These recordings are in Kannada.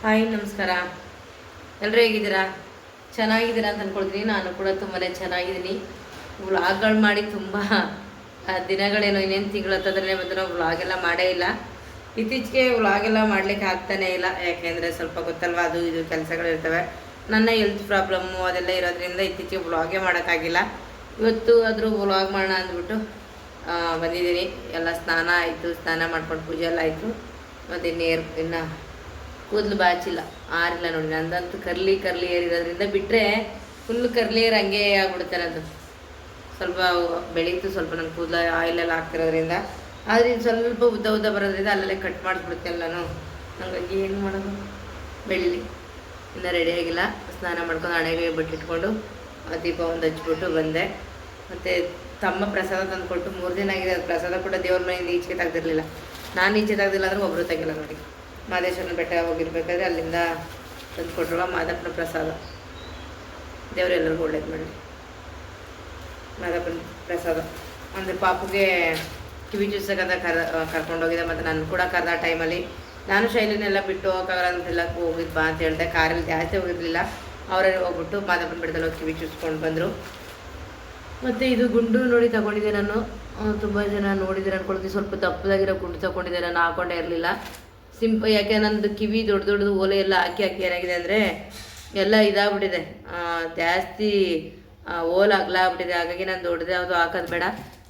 ಹಾಯ್ ನಮಸ್ಕಾರ. ಎಲ್ಲರೂ ಹೇಗಿದ್ದೀರಾ? ಚೆನ್ನಾಗಿದ್ದೀರಾ ಅಂತ ಅಂದ್ಕೊಳ್ತೀನಿ. ನಾನು ಕೂಡ ತುಂಬಾ ಚೆನ್ನಾಗಿದ್ದೀನಿ. ವ್ಲಾಗ್ಗಳು ಮಾಡಿ ತುಂಬ ದಿನಗಳೇನೋ, ಇನ್ನೇನು ತಿಂಗಳು ಹತ್ತದ್ರೆ ಮತ್ತು ನಾವು ವ್ಲಾಗೆಲ್ಲ ಮಾಡೇ ಇಲ್ಲ. ಇತ್ತೀಚೆಗೆ ವ್ಲಾಗೆಲ್ಲ ಮಾಡಲಿಕ್ಕೆ ಆಗ್ತಾನೇ ಇಲ್ಲ. ಯಾಕೆಂದರೆ ಸ್ವಲ್ಪ ಗೊತ್ತಲ್ವ, ಅದು ಇದು ಕೆಲಸಗಳಿರ್ತವೆ. ನನ್ನ ಹೆಲ್ತ್ ಪ್ರಾಬ್ಲಮ್ಮು ಅದೆಲ್ಲ ಇರೋದ್ರಿಂದ ಇತ್ತೀಚೆಗೆ ವ್ಲಾಗೇ ಮಾಡೋಕ್ಕಾಗಿಲ್ಲ. ಇವತ್ತು ಆದರೂ ವ್ಲಾಗ್ ಮಾಡೋಣ ಅಂದ್ಬಿಟ್ಟು ಬಂದಿದ್ದೀನಿ. ಎಲ್ಲ ಸ್ನಾನ ಆಯಿತು, ಸ್ನಾನ ಮಾಡ್ಕೊಂಡು ಪೂಜೆ ಎಲ್ಲ ಆಯಿತು. ಮತ್ತು ಇನ್ನು ಕೂದಲು ಬಾಚಿಲ್ಲ, ಆರಿಲ್ಲ ನೋಡಿ. ನಂದಂತೂ ಕರ್ಲಿ ಏರಿರೋದ್ರಿಂದ ಬಿಟ್ಟರೆ ಫುಲ್ ಕರ್ಲಿ ಏರ್ ಹಂಗೆ ಆಗ್ಬಿಡುತ್ತೆ ನನ್ನದು. ಸ್ವಲ್ಪ ಬೆಳೀತು, ಸ್ವಲ್ಪ ನನ್ನ ಕೂದಲು ಆಯಿಲೆಲ್ಲ ಹಾಕ್ತಿರೋದ್ರಿಂದ. ಆದರೆ ಇದು ಸ್ವಲ್ಪ ಉದ್ದ ಬರೋದ್ರಿಂದ ಅಲ್ಲಲ್ಲೇ ಕಟ್ ಮಾಡಿಸ್ಬಿಡುತ್ತೆ ಎಲ್ಲನೂ. ಹಂಗಾಗಿ ಏನು ಮಾಡೋದು, ಬೆಳೀಲಿ. ಇನ್ನೂ ರೆಡಿಯಾಗಿಲ್ಲ. ಸ್ನಾನ ಮಾಡ್ಕೊಂಡು ಹಣೆಗೆ ಬಿಟ್ಟಿಟ್ಕೊಂಡು ದೀಪ ಒಂದು ಹಚ್ಬಿಟ್ಟು ಬಂದೆ. ಮತ್ತು ತಮ್ಮ ಪ್ರಸಾದ ತಂದುಕೊಟ್ಟು 3 ದಿನ ಆಗಿದೆ. ಅದು ಪ್ರಸಾದ ಕೂಡ ದೇವ್ರ ಮನೆಯಿಂದ ಈಚೆಗೆ ತೆಗ್ದಿರಲಿಲ್ಲ. ನಾನು ಈಚೆ ತೆಗ್ದಿಲ್ಲ ಅಂದ್ರೆ ಒಬ್ಬರು ತೆಗಿಲ್ಲ ನೋಡಿ. ಮಾದೇಶ್ವರನ ಬೆಟ್ಟ ಹೋಗಿರ್ಬೇಕಾದ್ರೆ ಅಲ್ಲಿಂದ ತಂದು ಕೊಟ್ಟರು ಮಾದಪ್ಪನ ಪ್ರಸಾದ. ದೇವರೆಲ್ಲರಿಗೂ ಒಳ್ಳೇದು ಮಾಡಲಿ. ಮಾದಪ್ಪನ ಪ್ರಸಾದ ಅಂದರೆ ಪಾಪುಗೆ ಕಿವಿ ಚೂಸಕ್ಕಂತ ಕರ್ಕೊಂಡೋಗಿದ್ದೆ. ಮತ್ತು ನಾನು ಕೂಡ ಕರೆದ ಟೈಮಲ್ಲಿ ನಾನು ಶೈಲಿನೆಲ್ಲ ಬಿಟ್ಟು ಹೋಗೋಕ್ಕಾಗಲ್ಲ ಅಂತೆಲ್ಲ ಹೋಗಿದ್ದು ಬಾ ಅಂತ ಹೇಳಿದೆ. ಕಾರಲ್ಲಿ ಜಾಸ್ತಿ ಹೋಗಿರಲಿಲ್ಲ. ಅವರೇ ಹೋಗ್ಬಿಟ್ಟು ಮಾದಪ್ಪನ ಬೆಟ್ಟದಲ್ಲಿ ಹೋಗಿ ಕಿವಿ ಚೂಸ್ಕೊಂಡು ಬಂದರು. ಮತ್ತು ಇದು ಗುಂಡು ನೋಡಿ ತಗೊಂಡಿದ್ದೆ ನಾನು. ತುಂಬ ಜನ ನೋಡಿದ್ದೀರ ಅಂದ್ಕೊಳ್ತೀವಿ. ಸ್ವಲ್ಪ ದಪ್ಪದಾಗಿರೋ ಗುಂಡು ತಗೊಂಡಿದ್ದೆ, ನಾನು ಹಾಕೊಂಡೇ ಇರಲಿಲ್ಲ. ಯಾಕೆ ನನ್ನದು ಕಿವಿ ದೊಡ್ಡದು ಓಲೆ ಎಲ್ಲ ಹಾಕಿ ಏನಾಗಿದೆ ಅಂದರೆ ಎಲ್ಲ ಇದಾಗ್ಬಿಟ್ಟಿದೆ, ಜಾಸ್ತಿ ಓಲೆ ಆಗ್ಬಿಟ್ಟಿದೆ. ಹಾಗಾಗಿ ನಾನು ದೊಡ್ಡದು ಯಾವುದು ಹಾಕೋದು ಬೇಡ,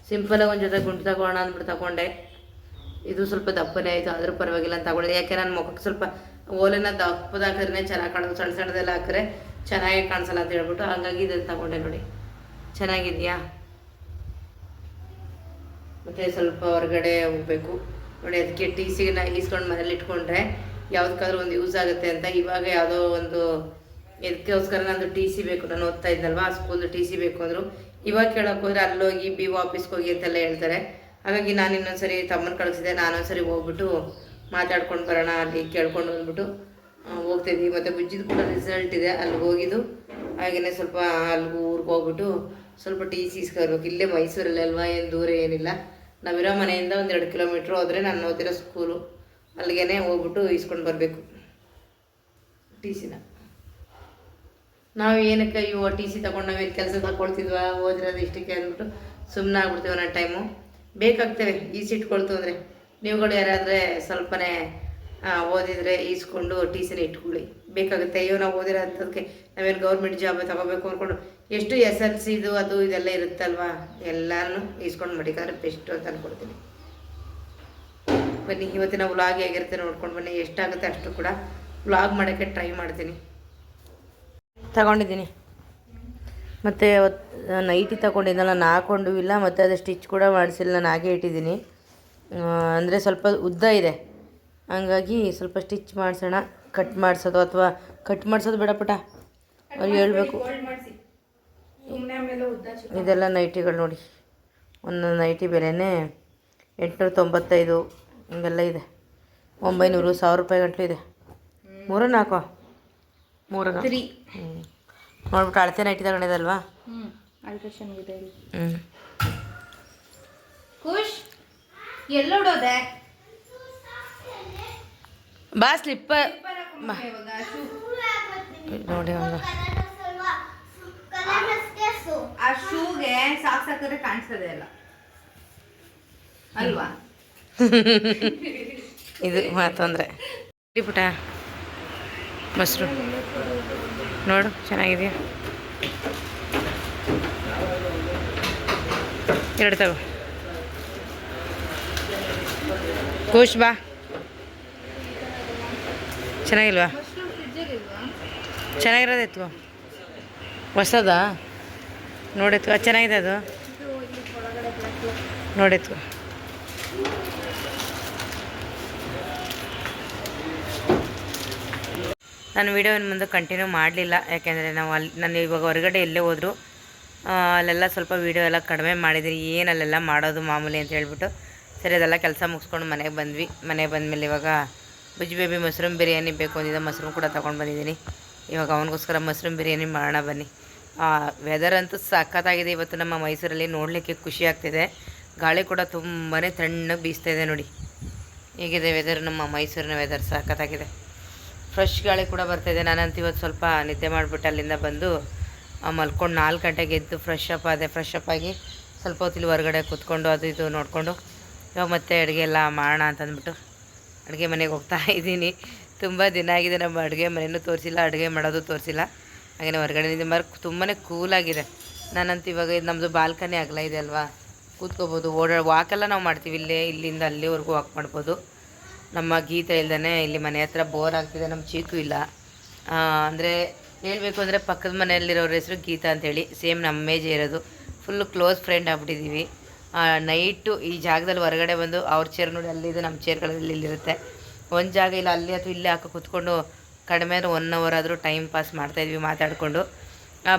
ಸಿಂಪಲಾಗಿ ಒಂದು ಜೊತೆ ಗುಂಡು ತಗೋಣ ಅಂದ್ಬಿಟ್ಟು ತಗೊಂಡೆ. ಇದು ಸ್ವಲ್ಪ ದಪ್ಪನೇ ಆಯಿತು, ಆದರೂ ಪರವಾಗಿಲ್ಲ ಅಂತ ತಗೊಂಡಿದ್ದೆ. ಯಾಕೆ ನನ್ನ ಮುಖಕ್ಕೆ ಸ್ವಲ್ಪ ಓಲೆನ ದಪ್ಪದ ಹಾಕಿದ್ರೆ ಚೆನ್ನಾಗಿ ಕಾಣೋದು, ಸಣ್ಣದೆಲ್ಲ ಹಾಕಿದ್ರೆ ಚೆನ್ನಾಗಿ ಕಾಣಿಸಲ್ಲ ಅಂತ ಹೇಳ್ಬಿಟ್ಟು ಹಾಗಾಗಿ ಇದನ್ನು ತಗೊಂಡೆ ನೋಡಿ. ಚೆನ್ನಾಗಿದೆಯಾ? ಮತ್ತು ಸ್ವಲ್ಪ ಹೊರಗಡೆ ಹೋಗಬೇಕು ನೋಡಿ. ಅದಕ್ಕೆ ಟಿ ಸಿನ ಈಸ್ಕೊಂಡು ಮನೇಲಿ ಇಟ್ಕೊಂಡ್ರೆ ಯಾವುದಕ್ಕಾದ್ರೂ ಒಂದು ಯೂಸ್ ಆಗುತ್ತೆ ಅಂತ. ಇವಾಗ ಯಾವುದೋ ಒಂದು ಇದಕ್ಕೋಸ್ಕರ ನಂದು ಟಿ ಸಿ ಬೇಕು. ನಾನು ಓದ್ತಾ ಇದ್ದಲ್ವ, ಆ ಸ್ಕೂಲ್ದು ಟಿ ಸಿ ಬೇಕು ಅಂದರು. ಇವಾಗ ಕೇಳೋಕೆ ಹೋದರೆ ಅಲ್ಲೋಗಿ BO ಆಫೀಸ್ಗೆ ಹೋಗಿ ಅಂತೆಲ್ಲ ಹೇಳ್ತಾರೆ. ಹಾಗಾಗಿ ನಾನು ಇನ್ನೊಂದ್ಸರಿ ತಮ್ಮನ ಕಳಿಸಿದೆ. ನಾನೊಂದ್ಸರಿ ಹೋಗ್ಬಿಟ್ಟು ಮಾತಾಡ್ಕೊಂಡು ಬರೋಣ, ಅಲ್ಲಿ ಕೇಳ್ಕೊಂಡು ಬಂದ್ಬಿಟ್ಟು ಹೋಗ್ತಿದ್ವಿ. ಮತ್ತು ಬುಜ್ಜಿದು ಕೂಡ ರಿಸಲ್ಟ್ ಇದೆ, ಅಲ್ಲಿಗೆ ಹೋಗಿದ್ದು. ಹಾಗೆಯೇ ಸ್ವಲ್ಪ ಅಲ್ಲಿಗೆ ಊರಿಗೆ ಹೋಗ್ಬಿಟ್ಟು ಸ್ವಲ್ಪ ಟಿ ಸಿ ಇಸ್ಕೊಳ್ಬೇಕು. ಇಲ್ಲೇ ಮೈಸೂರಲ್ಲಿ ಅಲ್ವಾ, ಏನು ದೂರ ಏನಿಲ್ಲ. ನಾವಿರೋ ಮನೆಯಿಂದ 1-2 ಕಿಲೋಮೀಟ್ರ್ ಹೋದರೆ ನಾನು ಓದಿರೋ ಸ್ಕೂಲು, ಅಲ್ಲಿಗೆ ಹೋಗ್ಬಿಟ್ಟು ಇಸ್ಕೊಂಡು ಬರಬೇಕು ಟಿ ಸಿನ. ನಾವು ಏನಕ್ಕೆ ಟಿ ಸಿ ತೊಗೊಂಡು ನಾವೇನು ಕೆಲಸ ತಗೊಳ್ತಿದ್ವಾ, ಓದಿರೋದು ಇಷ್ಟಕ್ಕೆ ಅಂದ್ಬಿಟ್ಟು ಸುಮ್ಮನೆ ಆಗ್ಬಿಡ್ತೀವಿ ಅನ್ನೋ ಟೈಮು. ಬೇಕಾಗ್ತೇವೆ ಇಟ್ಕೊಳ್ತು ಅಂದರೆ. ನೀವುಗಳು ಯಾರಾದರೆ ಸ್ವಲ್ಪನೇ ಓದಿದರೆ ಈಸ್ಕೊಂಡು ಟಿ ಸಿನ ಇಟ್ಕೊಳ್ಳಿ, ಬೇಕಾಗುತ್ತೆ. ಅಯ್ಯೋ ನಾವು ಓದಿರೋ ಅಂಥದಕ್ಕೆ ನಾವೇನು ಗೌರ್ಮೆಂಟ್ ಜಾಬ್ ತೊಗೋಬೇಕು ಅಂದ್ಕೊಂಡು ಎಷ್ಟು SLCದು ಅದು ಇದೆಲ್ಲ ಇರುತ್ತಲ್ವ, ಎಲ್ಲನೂ ಈಸ್ಕೊಂಡು ಮಡಿಕಾದ್ರೆ ಬೆಸ್ಟು ಅಂತ ಅಂದ್ಕೊಡ್ತೀನಿ. ಬನ್ನಿ, ಇವತ್ತಿನ ವ್ಲಾಗ್ ಹೇಗಿರುತ್ತೆ ನೋಡ್ಕೊಂಡು ಬನ್ನಿ. ಎಷ್ಟಾಗುತ್ತೆ ಅಷ್ಟು ಕೂಡ ವ್ಲಾಗ್ ಮಾಡೋಕ್ಕೆ ಟ್ರೈ ಮಾಡ್ತೀನಿ. ತಗೊಂಡಿದ್ದೀನಿ. ಮತ್ತು ನೈಟಿ ತಗೊಂಡಿದ್ದಲ್ಲ, ನಾನು ಹಾಕೊಂಡು ಇಲ್ಲ. ಮತ್ತು ಅದು ಸ್ಟಿಚ್ ಕೂಡ ಮಾಡಿಸಿಲ್ಲ, ನಾನು ಹಾಗೆ ಇಟ್ಟಿದ್ದೀನಿ. ಅಂದರೆ ಸ್ವಲ್ಪ ಉದ್ದ ಇದೆ, ಹಂಗಾಗಿ ಸ್ವಲ್ಪ ಸ್ಟಿಚ್ ಮಾಡಿಸೋಣ. ಕಟ್ ಮಾಡಿಸೋದು ಅಥವಾ ಕಟ್ ಮಾಡಿಸೋದು ಬೇಡ ಪುಟ, ಅವ್ರು ಹೇಳ್ಬೇಕು. ಇದೆಲ್ಲ ನೈಟಿಗಳು ನೋಡಿ. ಒಂದು ನೈಟಿ ಬೆಲೆನೇ 895 ಹಿಂಗೆಲ್ಲ ಇದೆ. 900, 1000 ರೂಪಾಯಿ ಗಂಟಲು ಇದೆ. 3-4 ನೋಡ್ಬಿಟ್ಟು ಅಳತೆ ನೈಟಿ ತಗೊಂಡಿದ್ದಲ್ವಾ. ಅಳತೆ ಚೆನ್ನಾಗಿದೆ. ಖುಷ್ ಎಲ್ಲೋಡೋದೆ ಬಾ ಸ್ಲಿಪ್ಪರ್ ನೋಡಿ. ಆ ಶೂಗೆ ಸಾಕ್ಸ್ ಹಾಕಿದ್ರೆ ಕಾಣಿಸ್ತದೆ ಅಲ್ಲ ಅಲ್ವಾ? ಇದು ಮಾತಂದ್ರೆ ಪುಟ ಮೊಸರು ನೋಡು, ಚೆನ್ನಾಗಿದೆಯಾ? 2 ತಗೋ. ಖುಷ್ ಬಾ, ಚೆನ್ನಾಗಿಲ್ವಾ? ಚೆನ್ನಾಗಿರೋದು ಎತ್ಕೋ, ಹೊಸದಾ ನೋಡೆತ್ಕೋ, ಚೆನ್ನಾಗಿದೆ ಅದು ನೋಡೆತ್ಕೋ. ನಾನು ವೀಡಿಯೋನ ಮುಂದೆ ಕಂಟಿನ್ಯೂ ಮಾಡಲಿಲ್ಲ, ಯಾಕೆಂದರೆ ನಾನು ಇವಾಗ ಹೊರಗಡೆ ಎಲ್ಲೇ ಹೋದರೂ ಅಲ್ಲೆಲ್ಲ ಸ್ವಲ್ಪ ವೀಡಿಯೋ ಎಲ್ಲ ಕಡಿಮೆ ಮಾಡಿದ್ದೀನಿ. ಏನು ಅಲ್ಲೆಲ್ಲ ಮಾಡೋದು ಮಾಮೂಲಿ ಅಂತ ಹೇಳ್ಬಿಟ್ಟು ಸರಿ ಅದೆಲ್ಲ ಕೆಲಸ ಮುಗಿಸ್ಕೊಂಡು ಮನೆಗೆ ಬಂದ್ವಿ. ಮನೆಗೆ ಬಂದಮೇಲೆ ಇವಾಗ ಬುಜ್ಜಿ ಬೇಬಿ ಮಶ್ರೂಮ್ ಬಿರಿಯಾನಿ ಬೇಕು ಅಂದಿದ್ದ, ಮಶ್ರೂಮ್ ಕೂಡ ತೊಗೊಂಡು ಬಂದಿದ್ದೀನಿ. ಇವಾಗ ಅವನಿಗೋಸ್ಕರ ಮಶ್ರೂಮ್ ಬಿರಿಯಾನಿ ಮಾಡೋಣ ಬನ್ನಿ. ವೆದರ್ ಅಂತೂ ಸಖತ್ತಾಗಿದೆ ಇವತ್ತು ನಮ್ಮ ಮೈಸೂರಲ್ಲಿ, ನೋಡಲಿಕ್ಕೆ ಖುಷಿ ಆಗ್ತಿದೆ. ಗಾಳಿ ಕೂಡ ತುಂಬಾ ತಣ್ಣಗೆ ಬೀಸ್ತಾ ಇದೆ ನೋಡಿ. ಹೇಗಿದೆ ವೆದರ್, ನಮ್ಮ ಮೈಸೂರಿನ ವೆದರ್ ಸಖತ್ತಾಗಿದೆ. ಫ್ರೆಶ್ ಗಾಳಿ ಕೂಡ ಬರ್ತಾಯಿದೆ. ನಾನಂತೂ ಇವತ್ತು ಸ್ವಲ್ಪ ನಿದ್ದೆ ಮಾಡಿಬಿಟ್ಟು ಅಲ್ಲಿಂದ ಬಂದು ಮಲ್ಕೊಂಡು 4 ಗಂಟೆಗೆ ಎದ್ದು ಫ್ರೆಶ್ ಅಪ್ ಆಗಿ ಸ್ವಲ್ಪ ಹೊತ್ತಿಲ್ಲಿ ಹೊರಗಡೆ ಕೂತ್ಕೊಂಡು ಅದು ಇದು ನೋಡಿಕೊಂಡು ಇವಾಗ ಮತ್ತೆ ಅಡುಗೆ ಎಲ್ಲ ಮಾಡೋಣ ಅಂತಂದ್ಬಿಟ್ಟು ಅಡುಗೆ ಮನೆಗೆ ಹೋಗ್ತಾ ಇದ್ದೀನಿ. ತುಂಬ ದಿನ ಆಗಿದೆ ನಮ್ಮ ಅಡುಗೆ ಮನೆಯೂ ತೋರಿಸಿಲ್ಲ, ಅಡುಗೆ ಮಾಡೋದು ತೋರಿಸಿಲ್ಲ. ಹಾಗೆಯೇ ಹೊರಗಡೆ ತುಂಬಾ ಕೂಲಾಗಿದೆ. ನಾನಂತೂ ಇವಾಗ ಇದು ನಮ್ಮದು ಬಾಲ್ಕನಿ ಆಗಲ್ಲ ಇದೆ ಅಲ್ವಾ, ಕೂತ್ಕೋಬೋದು. ವಾಕೆಲ್ಲ ನಾವು ಮಾಡ್ತೀವಿ, ಇಲ್ಲಿಂದ ಅಲ್ಲಿವರೆಗೂ ವಾಕ್ ಮಾಡ್ಬೋದು. ನಮ್ಮ ಗೀತ ಇಲ್ದೇ ಇಲ್ಲಿ ಮನೆ ಹತ್ರ ಬೋರ್ ಆಗ್ತಿದೆ. ನಮ್ಮ ಚೀಕು ಇಲ್ಲ. ಅಂದರೆ ಹೇಳಬೇಕು ಅಂದರೆ ಪಕ್ಕದ ಮನೆಯಲ್ಲಿರೋರ ಹೆಸರು ಗೀತಾ ಅಂತೇಳಿ, ಸೇಮ್ ನಮ್ಮ ಏಜ್ ಇರೋದು. ಫುಲ್ಲು ಕ್ಲೋಸ್ ಫ್ರೆಂಡ್ ಆಗ್ಬಿಟ್ಟಿದ್ದೀವಿ. ನೈಟು ಈ ಜಾಗದಲ್ಲಿ ಹೊರಗಡೆ ಬಂದು ಅವ್ರ ಚೇರ್ ನೋಡಿ ಅಲ್ಲಿದೆ, ನಮ್ಮ ಚೇರ್ಗಳಲ್ಲಿ ಇಲ್ಲಿರುತ್ತೆ. ಒಂದು ಜಾಗ ಇಲ್ಲ, ಅಲ್ಲಿ ಅಥವಾ ಇಲ್ಲೇ ಹಾಕೋ ಕೂತ್ಕೊಂಡು ಕಡಿಮೆ 1 ಅವರ್ ಆದರೂ ಟೈಮ್ ಪಾಸ್ ಮಾಡ್ತಾಯಿದ್ವಿ ಮಾತಾಡಿಕೊಂಡು.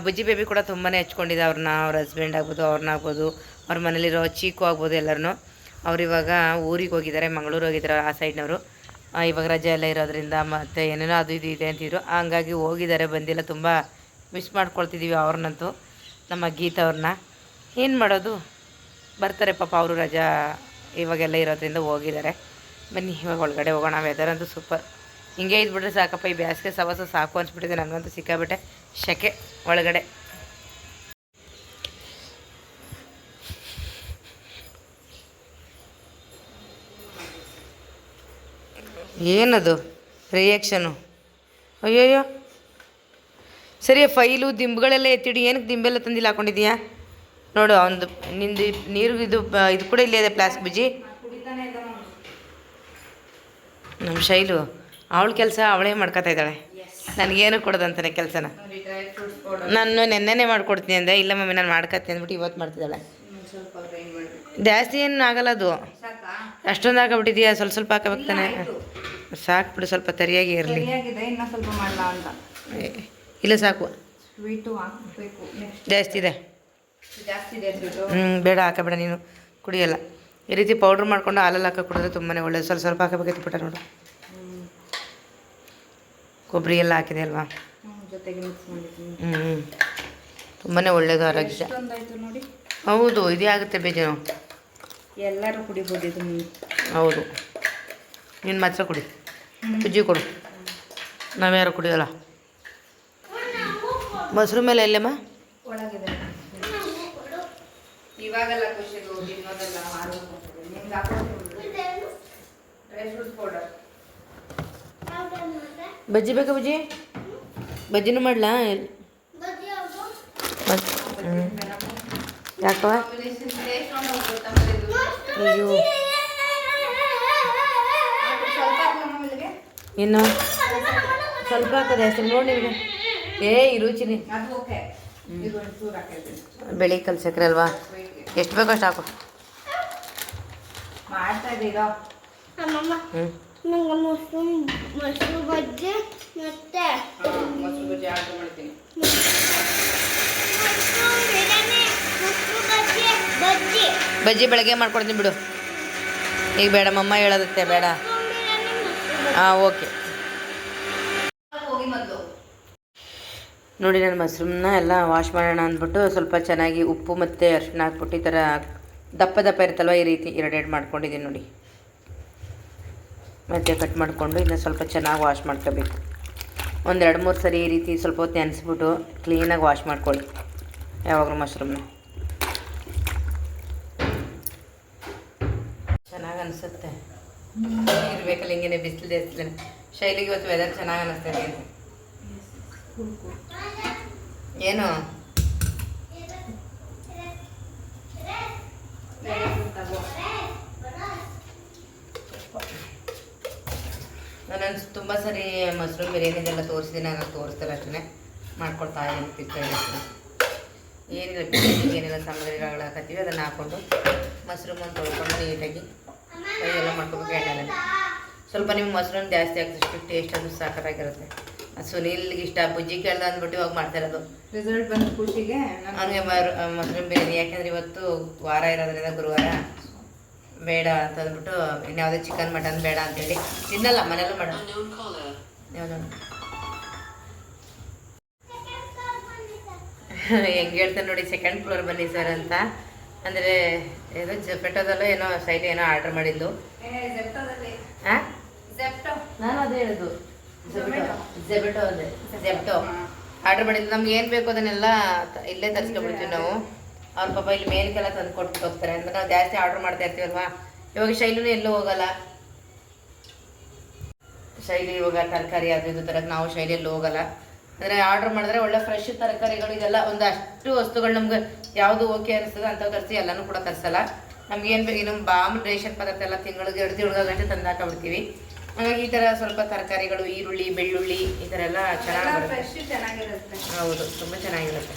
ಬುಜ್ಜಿ ಬೇಬಿ ಕೂಡ ತುಂಬಾ ಹೆಚ್ಕೊಂಡಿದೆ ಅವ್ರ ಹಸ್ಬೆಂಡ್ ಆಗ್ಬೋದು, ಅವ್ರನ್ನಾಗ್ಬೋದು, ಅವ್ರ ಮನೇಲಿರೋ ಚೀಕು ಆಗ್ಬೋದು ಎಲ್ಲರೂ. ಅವರಿವಾಗ ಊರಿಗೆ ಹೋಗಿದ್ದಾರೆ, ಮಂಗಳೂರು ಹೋಗಿದ್ದಾರೆ ಆ ಸೈಡ್ನವರು. ಇವಾಗ ರಜೆ ಎಲ್ಲ ಇರೋದ್ರಿಂದ ಮತ್ತು ಏನೇನೋ ಅದು ಇದು ಇದೆ ಅಂತಿದ್ರು, ಹಂಗಾಗಿ ಹೋಗಿದ್ದಾರೆ, ಬಂದಿಲ್ಲ. ತುಂಬ ಮಿಸ್ ಮಾಡ್ಕೊಳ್ತಿದ್ದೀವಿ ಅವ್ರನ್ನಂತೂ, ನಮ್ಮ ಗೀತಾ ಅವ್ರನ್ನ. ಏನು ಮಾಡೋದು, ಬರ್ತಾರೆ ಪಾಪ ಅವರು, ರಜಾ ಇವಾಗೆಲ್ಲ ಇರೋದ್ರಿಂದ ಹೋಗಿದ್ದಾರೆ. ಬನ್ನಿ ಇವಾಗ ಒಳಗಡೆ ಹೋಗೋಣ. ವೆದರ್ ಅಂತೂ ಸೂಪರ್. ಹಿಂಗೆ ಇದ್ಬಿಟ್ರೆ ಸಾಕಪ್ಪ, ಈ ಬೇಸಿಗೆ ಸವಾಸ ಸಾಕು ಅನ್ಸ್ಬಿಟ್ಟಿದೆ ನನಗಂತೂ. ಸಿಕ್ಕಾಬಿಟ್ಟೆ ಶೆಕೆ ಒಳಗಡೆ. ಏನದು ರಿಯಾಕ್ಷನು? ಅಯ್ಯೋಯ್ಯೋ, ಸರಿ ಫೈಲು ದಿಂಬುಗಳೆಲ್ಲ ಎತ್ತಿಡಿ. ಏನಕ್ಕೆ ದಿಂಬೆಲ್ಲ ತಂದಿಲ್ಲ ಹಾಕೊಂಡಿದ್ದೀಯಾ? ನೋಡು ಅವನದು ನಿಂದು ನೀರು ಇದು ಕೂಡ ಇಲ್ಲೇ ಇದೆ ಪ್ಲಾಸ್ಟಿಕ್ ಬುಜ್ಜಿ. ನಮ್ಮ ಶೈಲು ಅವಳ ಕೆಲಸ ಅವಳೇ ಮಾಡ್ಕೊತಾ ಇದ್ದಾಳೆ, ನನಗೇನು ಕೊಡೋದಂತಾನೆ ಕೆಲಸನ. ನಾನು ನೆನ್ನೆನೇ ಮಾಡ್ಕೊಡ್ತೀನಿ ಅಂದೆ, ಇಲ್ಲ ಮಮ್ಮಿ ನಾನು ಮಾಡ್ಕೊತೀನಿ ಅಂದ್ಬಿಟ್ಟು ಇವತ್ತು ಮಾಡ್ತಿದ್ದಾಳೆ. ಜಾಸ್ತಿ ಏನು ಆಗಲ್ಲ ಅದು, ಅಷ್ಟೊಂದು ಹಾಕಬಿಟ್ಟಿದೆಯಾ? ಸ್ವಲ್ಪ ಹಾಕಬೇಕು ತಾನೆ. ಸಾಕು ಬಿಡು, ಸ್ವಲ್ಪ ತರಿಯಾಗಿ ಇರಲಿ. ಇಲ್ಲ ಸಾಕು, ಜಾಸ್ತಿ ಇದೆ. ಬೇಡ ಹಾಕಬೇಡ, ನೀನು ಕುಡಿಯಲ್ಲ. ಈ ರೀತಿ ಪೌಡ್ರ್ ಮಾಡ್ಕೊಂಡು ಹಾಲಲ್ಲಿ ಹಾಕಿ ಕುಡಿದ್ರೆ ತುಂಬಾ ಒಳ್ಳೆಯದು. ಸ್ವಲ್ಪ ಹಾಕಬೇಕಿತ್ತು ಪುಟ್ಟ. ನೋಡು ಕೊಬ್ಬರಿ ಎಲ್ಲ ಹಾಕಿದೆ ಅಲ್ವಾ, ತುಂಬಾ ಒಳ್ಳೆಯದು ಆರೋಗ್ಯ. ಹೌದು, ಇದೇ ಆಗುತ್ತೆ ಬೇಜಾರು. ಎಲ್ಲರೂ ಕುಡಿಬೋದು ಇದು. ಹೌದು, ನೀನು ಮಾತ್ರ ಕುಡಿ, ಬುಜ್ಜಿ ಕೊಡು, ನಾವ್ಯಾರು ಕುಡಿಯೋಲ್ಲ. ಮೊಸರು ಮೇಲೆ ಎಲ್ಲಮ್ಮ ಒಳಗಿದೆ. ಇವಾಗೆಲ್ಲ ಖುಷಿದು ತಿನ್ನೋದೆಲ್ಲ ಡ್ರೈ ಫ್ರೂಟ್ಸ್ ಪೌಡರ್. ಬಜ್ಜಿ ಬೇಕಾ? ಬಜ್ಜಿನೂ ಮಾಡಲಾ? ಯಾಕವ? ಅಯ್ಯೋ, ಇನ್ನು ಸ್ವಲ್ಪ ಹಾಕೋದು ಹೆಸರು ನೋಡಿ ನಿಮಗೆ. ಈ ರುಚಿನಿ ಬೆಳಿ ಕಲ್ಸಕ್ರೆ ಅಲ್ವಾ? ಎಷ್ಟು ಬೇಕೋ ಅಷ್ಟು ಹಾಕು. ಮಾಡ್ತಾ ಇದ್ದೀರಾ? ನಂಗೆ ಮೊಸರು ಬಜ್ಜಿ ಮತ್ತೆ ಮೊಸರು ಬಜ್ಜಿ ಆರ್ಡರ್ ಮಾಡ್ತೀನಿ. ಬಜ್ಜಿ ಬೆಳಗ್ಗೆ ಮಾಡ್ಕೊಡ್ತೀನಿ ಬಿಡು, ಈಗ ಬೇಡ, ಮಮ್ಮ ಹೇಳೋದತ್ತೆ ಬೇಡ. ಓಕೆ ನೋಡಿ, ನಾನು ಮಶ್ರೂಮ್ನ ಎಲ್ಲ ವಾಶ್ ಮಾಡೋಣ ಅಂದ್ಬಿಟ್ಟು ಸ್ವಲ್ಪ ಚೆನ್ನಾಗಿ ಉಪ್ಪು ಮತ್ತು ಅರಿಶಿನ ಹಾಕ್ಬಿಟ್ಟು ಈ ಥರ ದಪ್ಪ ಇರುತ್ತಲ್ವ, ಈ ರೀತಿ 2 ಮಾಡ್ಕೊಂಡಿದ್ದೀನಿ ನೋಡಿ. ಮತ್ತು ಕಟ್ ಮಾಡಿಕೊಂಡು ಇದನ್ನ ಸ್ವಲ್ಪ ಚೆನ್ನಾಗಿ ವಾಶ್ ಮಾಡ್ಕೋಬೇಕು. ಒಂದು 2-3 ಸರಿ ಈ ರೀತಿ ಸ್ವಲ್ಪ ಹೊತ್ತು ನೆನೆಸ್ಬಿಟ್ಟು ಕ್ಲೀನಾಗಿ ವಾಶ್ ಮಾಡ್ಕೊಳ್ಳಿ ಯಾವಾಗಲೂ ಮಶ್ರೂಮ್ನ. ಚೆನ್ನಾಗಿ ಅನಿಸುತ್ತೆ, ಇರಬೇಕಲ್ಲ ಹಿಂಗೇನೆ ಬಿಸಿಲು. ಶೈಲಿಗೆ ಇವತ್ತು ವೆದರ್ ಚೆನ್ನಾಗಿ ಅನ್ನಿಸ್ತದೆ ಅಂತ. ಏನು ನಾನು ತುಂಬ ಸರಿ ಮಶ್ರೂಮ್ ಬಿರಿಯಾನಿದೆಲ್ಲ ತೋರಿಸಿದ್ದೀನಿ, ಆಗ ತೋರಿಸ್ತಾರೆ ಅಷ್ಟೇ ಮಾಡ್ಕೊಳ್ತಾ ಇದ್ದೀನಿ. ಏನಿಲ್ಲ ಬಿರಿಯಾನಿಗೆ ಏನೆಲ್ಲ ಸಾಮಗ್ರಿಗಳು ಹಾಕತ್ತೀವಿ ಅದನ್ನು ಹಾಕ್ಕೊಂಡು ಮಶ್ರೂಮನ್ನು ತೊಳ್ಕೊಂಡು ನೀಟಾಗಿ ಫ್ರೈ ಎಲ್ಲ ಮಾಡ್ಕೊಬೇಕು ಎಣ್ಣೆಲ್ಲ. ಸ್ವಲ್ಪ ನಿಮ್ಮ ಮಶ್ರೂಮ್ ಜಾಸ್ತಿ ಆಗ್ತಷ್ಟು ಟೇಸ್ಟ್ ಅದು ಸಾಕಾಗಿರುತ್ತೆ. ಸುನೀಲ್ಗೆ ಇಷ್ಟ, ಬುಜ್ಜಿ ಕೇಳ್ದ ಅಂದ್ಬಿಟ್ಟು ಇವಾಗ ಮಾಡ್ತಾ ಇರೋದು. ರಿಸಲ್ಟ್ ಬಂದ ಖುಷಿಗೆ ನನಗೆ ಮಶ್ರೂಮ್ ಬಿರಿಯಾನಿ, ಯಾಕೆಂದರೆ ಇವತ್ತು ವಾರ ಇರೋದ್ರಿಂದ ಗುರುವಾರ ಬೇಡ ಅಂತ ಅಂದ್ಬಿಟ್ಟು ಇನ್ಯಾವುದೇ ಚಿಕನ್ ಮಟನ್ ಬೇಡ ಅಂತೇಳಿ ತಿನ್ನಲ್ಲ, ಮನೆಯಲ್ಲೂ ಮಾಡೋದು. ಯಾವುದು ಹೆಂಗೆ ಹೇಳ್ತಾರೆ ನೋಡಿ, 2nd ಫ್ಲೋರ್ ಬನ್ನಿ ಸರ್ ಅಂತ. ಅಂದರೆ ಏನೋ ಜೆಪ್ಟೋದಲ್ಲೋ ಏನೋ ಸೈಟ್ ಏನೋ ಆರ್ಡ್ರ್ ಮಾಡಿದ್ದು. ಹಾಂ, ನಾನು ಅದೇ ಹೇಳೋದು, ಝೆಬ್ಟೋ ಅದೇ ಝೆಬ್ಟೋ ಆರ್ಡ್ರ್ ಮಾಡಿದ್ದು ನಮ್ಗೆ ಏನು ಬೇಕು ಅದನ್ನೆಲ್ಲ ಇಲ್ಲೇ ತರಿಸ್ಕೊಬಿಡ್ತೀವಿ ನಾವು. ಅವ್ರ ಪಾಪ ಇಲ್ಲಿ ಮೇಲ್ಗೆಲ್ಲ ತಂದು ಕೊಟ್ಟು ಹೋಗ್ತಾರೆ ಅಂದ್ರೆ ನಾವು ಜಾಸ್ತಿ ಆರ್ಡ್ರ್ ಮಾಡ್ತಾ ಇರ್ತೀವಲ್ವಾ. ಇವಾಗ ಶೈಲಿನೂ ಎಲ್ಲೂ ಹೋಗಲ್ಲ. ಶೈಲಿ ಇವಾಗ ತರಕಾರಿ ಅದು ಇದು ತರಕ್ಕೆ ನಾವು ಶೈಲಿಯಲ್ಲಿ ಹೋಗಲ್ಲ. ಅಂದರೆ ಆರ್ಡ್ರ್ ಮಾಡಿದ್ರೆ ಒಳ್ಳೆ ಫ್ರೆಶ್ ತರಕಾರಿಗಳು ಇದೆಲ್ಲ ಒಂದಷ್ಟು ವಸ್ತುಗಳು ನಮ್ಗೆ ಯಾವುದು ಓಕೆ ಅನಿಸ್ತದೆ ಅಂಥವು ತರಿಸಿ ಎಲ್ಲನೂ ಕೂಡ ತರಿಸಲ್ಲ. ನಮ್ಗೆ ಏನು ಬೇಕು ನಮ್ಮ ಮಾಮೂಲು ರೇಷನ್ ಪದಾರ್ಥ ಎಲ್ಲ ತಿಂಗಳಿಗೆ 2 ಗಂಟೆ ತಂದು ಹಾಕೊಂಡ್ಬಿಡ್ತೀವಿ. ಹಾಗಾಗಿ ಈ ಥರ ಸ್ವಲ್ಪ ತರಕಾರಿಗಳು, ಈರುಳ್ಳಿ, ಬೆಳ್ಳುಳ್ಳಿ ಈ ಥರ ಎಲ್ಲ ಚೆನ್ನಾಗಿರುತ್ತೆ. ಹೌದು, ತುಂಬ ಚೆನ್ನಾಗಿರುತ್ತೆ.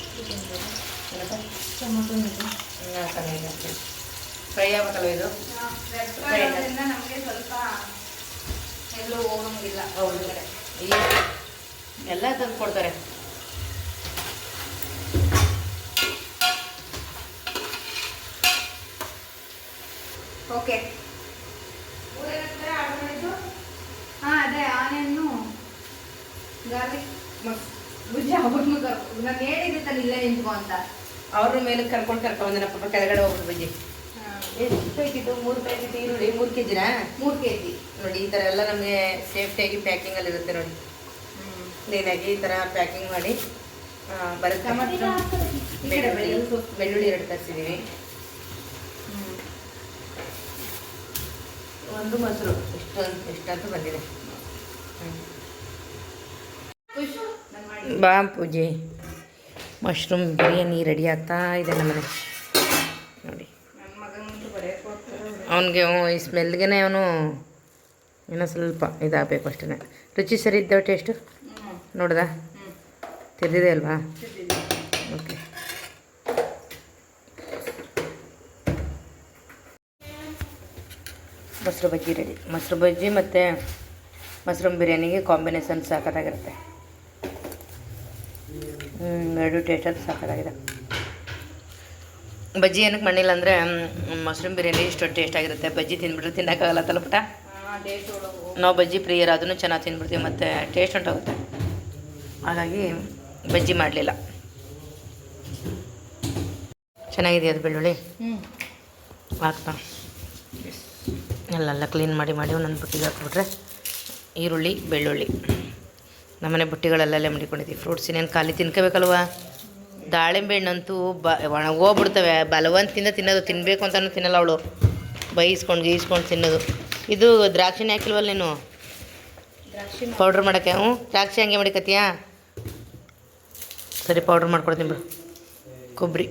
ಚೆನ್ನಾಗಿರುತ್ತೆ. ಫ್ರೈ ಆಗ್ಬೇಕಲ್ವ ಇದು? ನಮಗೆ ಸ್ವಲ್ಪ ಎಲ್ಲೂ ಹೋಗಂಗಿಲ್ಲ. ಹೌದು, ಎಲ್ಲ ತಂದು ಕೊಡ್ತಾರೆ. ಓಕೆ, ಹಾಂ ಅದೇ ಆನಿಯನ್ನು ಗಾರ್ಲಿಕ್ ಬುಜ್ಜಿ ಹಬ್ಬನ್ನು ನಾನು ಹೇಳಿದ್ದೆ ತಾನೆ ಇಲ್ಲೇ ನಿಂತ್ಕೊ ಅಂತ. ಅವ್ರ ಮೇಲೆ ಕರ್ಕೊಂಡು ಪಾಪ ಕೆಳಗಡೆ ಹೋಗ್ಬಿಟ್ಟು ಬಜ್ಜಿ. ಎಷ್ಟು ಪ್ಯಾಕೆಟು? 3 ಪ್ಯಾಕೆಟ್ ಈರುಳ್ಳಿ 3 kg 3 kg ನೋಡಿ. ಈ ಥರ ಎಲ್ಲ ನಮಗೆ ಸೇಫ್ಟಿಯಾಗಿ ಪ್ಯಾಕಿಂಗಲ್ಲಿ ಇರುತ್ತೆ ನೋಡಿ. ಕ್ಲೀನಾಗಿ ಈ ಥರ ಪ್ಯಾಕಿಂಗ್ ಮಾಡಿ ಬರುತ್ತೆ. ಬೆಳ್ಳುಳ್ಳಿ 2 ತರಿಸಿದ್ದೀವಿ. ಒಂದು ಮೊಸರು ಇಷ್ಟಂತೂ ಬಂದಿದೆ. ಬಾ ಪೂಜೆ. ಮಶ್ರೂಮ್ ಬಿರಿಯಾನಿ ರೆಡಿ ಆಗ್ತಾ ಇದೆ ನಮ್ಮನೆ ನೋಡಿ. ಅವನಿಗೆ ಈ ಸ್ಮೆಲ್ಗೆ ಅವನು ಇನ್ನೂ ಸ್ವಲ್ಪ ಇದಾಗಬೇಕು ಅಷ್ಟೇ. ರುಚಿ ಸರಿ ಇದ್ದಾವ ಟೇಸ್ಟು ನೋಡ್ದಾ? ತಿರ್ದಿದೆ ಅಲ್ವಾ? ಓಕೆ. ಮೊಸರು ಬಜ್ಜಿ ರೆಡಿ. ಮೊಸರು ಬಜ್ಜಿ ಮತ್ತು ಮಶ್ರೂಮ್ ಬಿರಿಯಾನಿಗೆ ಕಾಂಬಿನೇಷನ್ ಸಾಕತ್ತಾಗಿರುತ್ತೆ. ಎರಡು ಟೇಸ್ಟಲ್ಲಿ ಸಾಕಾಗಿದೆ. ಬಜ್ಜಿ ಏನಕ್ಕೆ ಮಾಡಿಲ್ಲ ಅಂದರೆ ಮಶ್ರೂಮ್ ಬಿರಿಯಾನಿ ಇಷ್ಟೊಂದು ಟೇಸ್ಟ್ ಆಗಿರುತ್ತೆ. ಬಜ್ಜಿ ತಿಂದ್ಬಿಟ್ರೆ ತಿನ್ನೋಕ್ಕಾಗಲ್ಲ ತಲುಪುಟ. ನಾವು ಬಜ್ಜಿ ಪ್ರಿಯರ, ಅದನ್ನು ಚೆನ್ನಾಗಿ ತಿಂದ್ಬಿಡ್ತೀವಿ ಮತ್ತು ಟೇಸ್ಟ್ ಹೊಂಟೋಗುತ್ತೆ. ಹಾಗಾಗಿ ಬಜ್ಜಿ ಮಾಡಲಿಲ್ಲ. ಚೆನ್ನಾಗಿದೆ ಅದು ಬೆಳ್ಳುಳ್ಳಿ ಹಾಕ್ತಾ ಅಲ್ಲೆಲ್ಲ ಕ್ಲೀನ್ ಮಾಡಿ ಒಂದೊಂದು ಬುಟ್ಟಿಗೆ ಹಾಕ್ಬಿಟ್ರೆ ಈರುಳ್ಳಿ, ಬೆಳ್ಳುಳ್ಳಿ ನಮ್ಮನೆ ಬುಟ್ಟಿಗಳಲ್ಲೆಲ್ಲ ಮಡಿಕೊಂಡಿದ್ದೀವಿ. ಫ್ರೂಟ್ಸ್ ಇನ್ನೇನು ಖಾಲಿ ತಿನ್ಕೋಬೇಕಲ್ವ? ದಾಳಿಂಬೆ ಹಣ್ಣಂತೂ ಒಣಗೋಗ್ಬಿಡ್ತವೆ. ಬಲವಂತಿಂದ ತಿನ್ನೋದು. ತಿನ್ನಬೇಕು ಅಂತಲೂ ತಿನ್ನಲ್ಲ ಅವಳು. ಗೀಸ್ಕೊಂಡು ತಿನ್ನೋದು. ಇದು ದ್ರಾಕ್ಷಿನೇ ಹಾಕಿಲ್ವಲ್ಲ ನೀನು ಪೌಡ್ರ್ ಮಾಡೋಕ್ಕೆ? ದ್ರಾಕ್ಷಿ ಹಂಗೆ ಮಾಡಿಕತ್ತೀಯಾ? ಸರಿ, ಪೌಡ್ರ್ ಮಾಡ್ಕೊಡ್ತೀನಿ ಬಿಡು. ಕೊಬ್ಬರಿ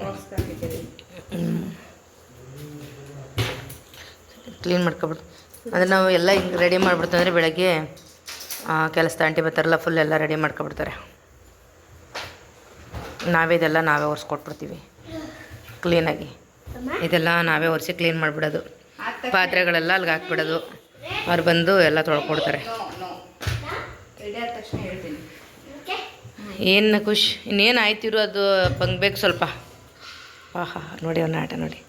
ಕ್ಲೀನ್ ಮಾಡ್ಕೊಬಿಡು. ಅಂದರೆ ನಾವು ಎಲ್ಲ ಹಿಂಗೆ ರೆಡಿ ಮಾಡಿಬಿಡ್ತೀವಿ ಅಂದರೆ ಬೆಳಗ್ಗೆ ಕೆಲಸದ ಆಂಟಿ ಬರ್ತಾರಲ್ಲ ಫುಲ್ ಎಲ್ಲ ರೆಡಿ ಮಾಡ್ಕೊಬಿಡ್ತಾರೆ. ನಾವೇ ಒರೆಸ್ಕೊಟ್ಬಿಡ್ತೀವಿ ಕ್ಲೀನಾಗಿ. ಇದೆಲ್ಲ ನಾವೇ ಒರೆಸಿ ಕ್ಲೀನ್ ಮಾಡಿಬಿಡೋದು. ಪಾತ್ರೆಗಳೆಲ್ಲ ಅಲ್ಲಿಗೆ ಹಾಕ್ಬಿಡೋದು. ಅವ್ರು ಬಂದು ಎಲ್ಲ ತೊಳ್ಕೊಡ್ತಾರೆ. ಏನು ಖುಷ್ ಇನ್ನೇನು ಆಯ್ತಿರು ಅದು ಬಂಗಬೇಕು ಸ್ವಲ್ಪ. ಆಹಾ ನೋಡಿ ಅವನ ಆಟ ನೋಡಿ.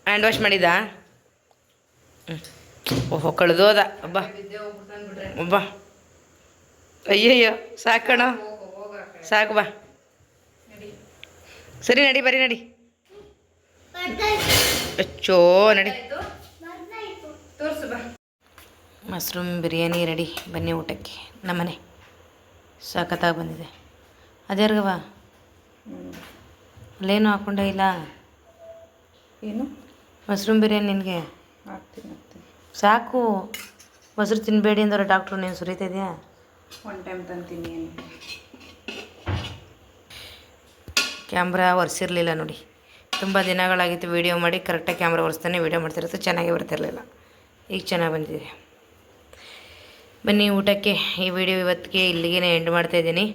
ಹ್ಯಾಂಡ್ ವಾಶ್ ಮಾಡಿದಾ? ಓಹೋ ಕಳೆದೋದ. ಒಬ್ಬ ಅಯ್ಯಯ್ಯೋ ಸಾಕಣ, ಸಾಕು ಬಾ. ಸರಿ ನಡಿ, ಬರೀ ನಡಿ. ಅಚ್ಚೋ ನಡಿ. Mushroom biryani ready. ಬನ್ನಿ ಊಟಕ್ಕೆ. ನಮ್ಮನೆ ಸಖತ್ತಾಗಿ ಬಂದಿದೆ. ಅದ್ಯಾರ್ಗವ ಅಲ್ಲೇನು ಹಾಕ್ಕೊಂಡೇ ಇಲ್ಲ? ಏನು ಮಶ್ರೂಮ್ ಬಿರಿಯಾನಿ ನಿನಗೆ ಹಾಕ್ತೀನಿ. ಸಾಕು. ಮೊಸರು ತಿನ್ನಬೇಡಿ ಅಂದ್ರೆ ಡಾಕ್ಟ್ರು ನೀನು ಸುರಿತಾ ಇದೆಯಾ? 1 ಟೈಮ್ ತಂತೀನಿ. ಏನು ಕ್ಯಾಮ್ರಾ ಒರೆಸಿರಲಿಲ್ಲ ನೋಡಿ. ತುಂಬ ದಿನಗಳಾಗಿತ್ತು ವೀಡಿಯೋ ಮಾಡಿ. ಕರೆಕ್ಟಾಗಿ ಕ್ಯಾಮ್ರಾ ಒರೆಸ್ತಾನೆ ವೀಡಿಯೋ ಮಾಡ್ತಿರುತ್ತೆ. ಚೆನ್ನಾಗಿ ಬರ್ತಿರಲಿಲ್ಲ. ಈಗ ಚೆನ್ನಾಗಿ ಬಂದಿದೆ. ಬನ್ನಿ ಊಟಕ್ಕೆ. ಈ ವಿಡಿಯೋ ಇವತ್ತಿಗೆ ಇಲ್ಲಿಗೆ ಎಂಡ್ ಮಾಡ್ತಾಯಿದ್ದೀನಿ.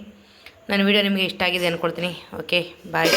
ನನ್ನ ವಿಡಿಯೋ ನಿಮಗೆ ಇಷ್ಟ ಆಗಿದೆ ಅಂದ್ಕೊಳ್ತೀನಿ. ಓಕೆ, ಬಾಯ್.